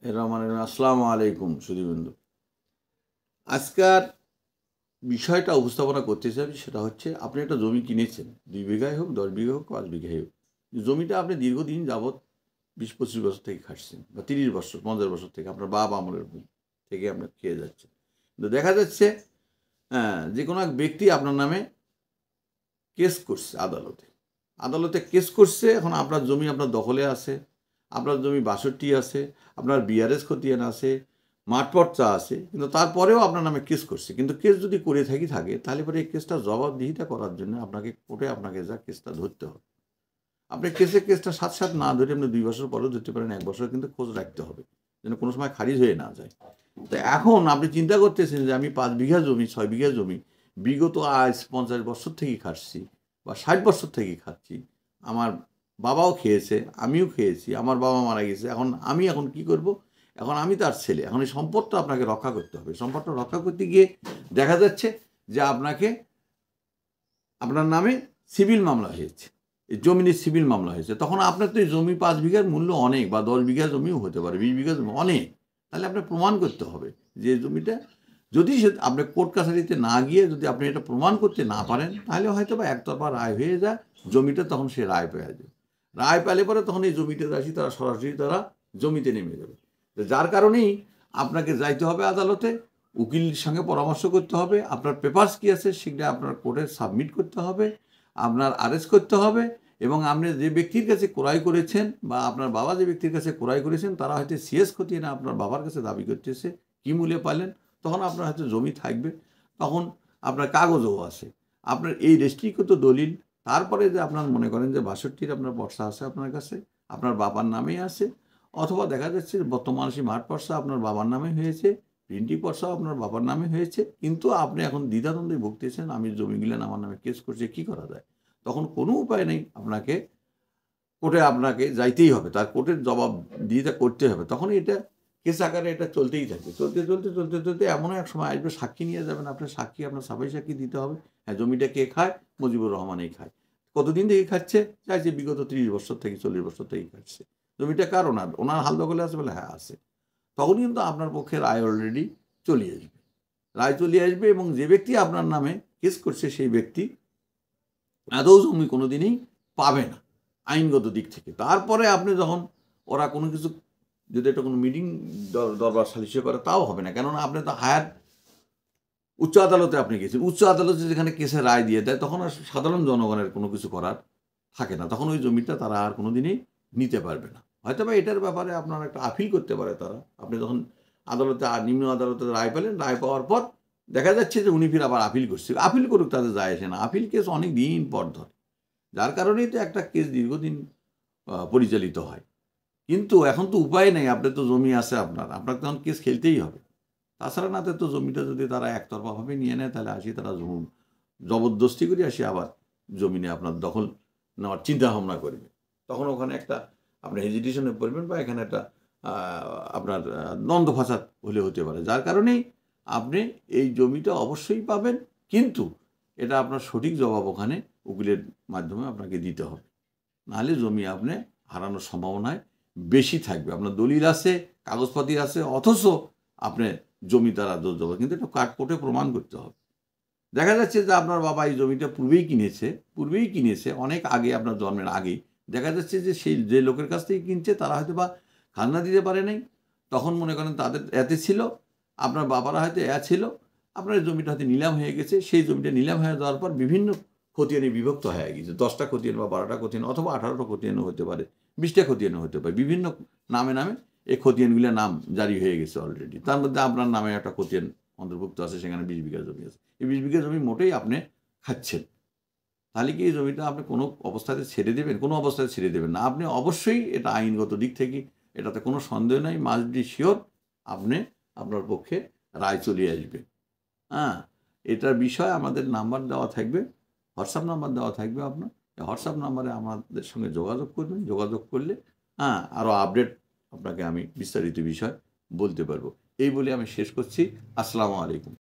আসসালামু আলাইকুম সুধীবৃন্দু। আজকার বিষয়টা উপস্থাপনা করতে চাই, সেটা হচ্ছে আপনি একটা জমি কিনেছেন, 2 বিঘাই হোক, 10 বিঘা হোক, 5 বিঘাই হোক। জমিটা আপনি দীর্ঘদিন যাবৎ 20-25 বছর থেকে খাটছেন, বা 30 বছর 50 বছর থেকে আপনার বাপ আমলের থেকে আপনার খেয়ে যাচ্ছে। কিন্তু দেখা যাচ্ছে যে কোনো এক ব্যক্তি আপনার নামে কেস করছে আদালতে। আদালতে কেস করছে, এখন আপনার জমি আপনার দখলে আছে, আপনার জমি 62 আছে, আপনার বিআরএস খতিয়ান আছে, মাঠপট্টা আছে, কিন্তু তারপরেও আপনার নামে কেস করছে। কিন্তু কেস যদি করে থাকে তাহলে পরে এই কেসটা জবাবদিহিতা করার জন্য আপনাকে কোর্টে আপনাকে যা কেসটা ধরতে হবে। আপনি কেসটা সাথে না ধরে আপনি 2 বছর পরেও ধরতে পারেন, 1 বছর কিন্তু খোঁজ রাখতে হবে, যেন কোনো সময় খারিজ হয়ে না যায়। তো এখন আপনি চিন্তা করতেছেন যে আমি 5 বিঘা জমি, 6 বিঘা জমি বিগত আজ 50 বছর থেকেই খাটছি, বা 60 বছর থেকেই খাচ্ছি। আমার বাবাও খেয়েছে, আমিও খেয়েছি, আমার বাবা মারা গেছে, এখন কি করব? এখন আমি তার ছেলে, এখন এই সম্পদটা আপনাকে রক্ষা করতে হবে। সম্পদটা রক্ষা করতে গিয়ে দেখা যাচ্ছে যে আপনার নামে সিভিল মামলা হয়েছে, এই জমির সিভিল মামলা হয়েছে। তখন আপনার তো এই জমি 5 বিঘার মূল্য অনেক, বা 10 বিঘা জমিও হতে পারে, 20 বিঘা জমি অনেক। তাহলে আপনার প্রমাণ করতে হবে যে জমিটা, যদি আপনি কোর্ট কাছারিতে না গিয়ে যদি আপনি এটা প্রমাণ করতে না পারেন, তাহলে হয়তো বা একতরফা রায় হয়ে যায় জমিটা, তখন সে রায় পেয়ে যাবে। রায় পেলে পরে তখন এই জমিটার রাশি তারা সরাসরি জমিতে নেমে যাবে। তো যার কারণেই আপনাকে যাইতে হবে আদালতে, উকিলের সঙ্গে পরামর্শ করতে হবে, আপনার পেপারস কী আছে সেটা আপনার কোর্টে সাবমিট করতে হবে, আপনার আরেস্ট করতে হবে, এবং আপনি যে ব্যক্তির কাছে ক্রয় করেছেন বা আপনার বাবা যে ব্যক্তির কাছে ক্রয় করেছেন, তারা হয়তো সিএস খতিয়ে না আপনার বাবার কাছে দাবি করতেছে কী মূল্যে পাইলেন। তখন আপনার হয়তো জমি থাকবে, তখন আপনার কাগজও আছে, আপনার এই রেজিস্ট্রিকৃত দলিল। তারপরে যে আপনার মনে করেন যে 62 আপনার পর্সা আছে আপনার কাছে, আপনার বাবার নামেই আছে, অথবা দেখা যাচ্ছে বর্তমান সেই মাঠ পর্সা আপনার বাবার নামে হয়েছে, প্রিন্টি পর্সাও আপনার বাবার নামে হয়েছে, কিন্তু আপনি এখন দ্বিধাদ্বন্দ্বে ভুগতেছেন, আমি জমিগুলো আমার নামে কেস করছে, কী করা যায়? তখন কোনো উপায় নেই, কোর্টে আপনাকে যাইতেই হবে, তার কোর্টের জবাবদিহিতা করতে হবে। তখন এটা কেস আকারে এটা চলতেই থাকে, চলতে এমনও এক সময় আসবে সাক্ষী নিয়ে যাবেন, আপনার সাফাই সাক্ষী দিতে হবে। হ্যাঁ, জমিটা কে খায়? মুজিবুর রহমানই খায়। কতদিন থেকে খাচ্ছে? চাইছে বিগত 30 বছর থেকে 40 বছর থেকে খাচ্ছে। জমিটা কার? ওনার হাল দখলে আছে বলে? হ্যাঁ, আছে। তখন কিন্তু আপনার পক্ষে রায় অলরেডি চলে আসবে, এবং যে ব্যক্তি আপনার নামে কেস করছে সেই ব্যক্তি আদৌ জমি কোনোদিনই পাবে না আইনগত দিক থেকে। তারপরে আপনি যখন ওরা কোনো কিছু, যদি এটা কোনো মিটিং দরবার সালিশে করে, তাও হবে না, কেননা আপনি তো হায়ার উচ্চ আদালতে আপনি গেছেন। উচ্চ আদালতে যেখানে কেসের রায় দিয়ে দেয়, তখন আর সাধারণ জনগণের কোনো কিছু করার থাকে না, তখন ওই জমিটা তারা আর কোনো দিনই নিতে পারবে না। হয়তো বা এটার ব্যাপারে আপনার একটা আপিল করতে পারে তারা। আপনি যখন নিম্ন আদালতে রায় পেলেন, রায় পাওয়ার পর দেখা যাচ্ছে যে উনি ফির আবার আপিল করছে, আপিল করুক, তাদের যায় আসে না। আপিল কেস অনেক দিন পর ধরে, যার কারণেই তো একটা কেস দীর্ঘদিন পরিচালিত হয়। কিন্তু এখন তো উপায় নেই, আপনার তো জমি আছে, আপনাকে তখন কেস খেলতেই হবে। তাছাড়া না তো জমিটা যদি তারা একতরফাভাবে নিয়ে নেয়, তাহলে তারা জবরদস্তি করে আবার জমিনে আপনার দখল নেওয়ার চিন্তা ভাবনা করবে। তখন ওখানে একটা আপনি হেজিটেশনে পড়বেন, বা এখানে একটা আপনার দ্বন্দ্ব ফাসাদ হতে পারে। যার কারণেই আপনি এই জমিটা অবশ্যই পাবেন, কিন্তু এটা আপনার সঠিক জবাব ওখানে উকিলের মাধ্যমে আপনাকে দিতে হবে, নাহলে জমি আপনি হারানোর সম্ভাবনায় বেশি থাকবে। আপনার দলিল আছে, কাগজপাতি আছে, অথচ আপনি জমি তারা দোষ দেবে, কিন্তু এটা কোর্টে প্রমাণ করতে হবে। দেখা যাচ্ছে যে আপনার বাবা এই জমিটা পূর্বেই কিনেছে অনেক আগে, আপনার জন্মের আগেই। দেখা যাচ্ছে যে যে লোকের কাছ থেকে কিনছে তারা হয়তো বা খাজনা দিতে পারে নাই, তখন মনে করেন তাদের এতে ছিল, আপনার বাবারা হয়তো ছিল, আপনার জমিটা হয়তো নিলাম হয়ে গেছে। সেই জমিটা নিলাম হয়ে যাওয়ার পর বিভিন্ন খতিয়ানে বিভক্ত হয়ে গেছে, 10টা খতিয়ান বা 12টা খতিয়ান, অথবা 18টা খতিয়ানও হতে পারে, 20টা খতিয়ানও হতে পারে। বিভিন্ন নামে এই খতিয়ানগুলোর নাম জারি হয়ে গেছে অলরেডি। তার মধ্যে আপনার নামে একটা খতিয়ান অন্তর্ভুক্ত আছে, সেখানে 20 বিঘা জমি আছে। এই 20 বিঘা জমি মোটেই আপনি খাচ্ছেন, তাহলে কি এই জমিটা আপনি কোনো অবস্থাতে ছেড়ে দেবেন? কোনো অবস্থায় ছেড়ে দেবেন না। আপনি অবশ্যই, এটা আইনগত দিক থেকে এটাতে কোনো সন্দেহ নাই, মাস্ট বি শিওর আপনার পক্ষে রায় চলে আসবে। হ্যাঁ, এটার বিষয়ে আমাদের নাম্বার দেওয়া থাকবে, হোয়াটসঅ্যাপ নাম্বার দেওয়া থাকবে আপনার। হোয়াটসঅ্যাপ নাম্বারে আমাদের সঙ্গে যোগাযোগ করবেন। যোগাযোগ করলে আরও আপডেট আপনাকে আমি বিস্তারিত বিষয় বলতে পারবো। এই বলে আমি শেষ করছি। আসসালামু আলাইকুম।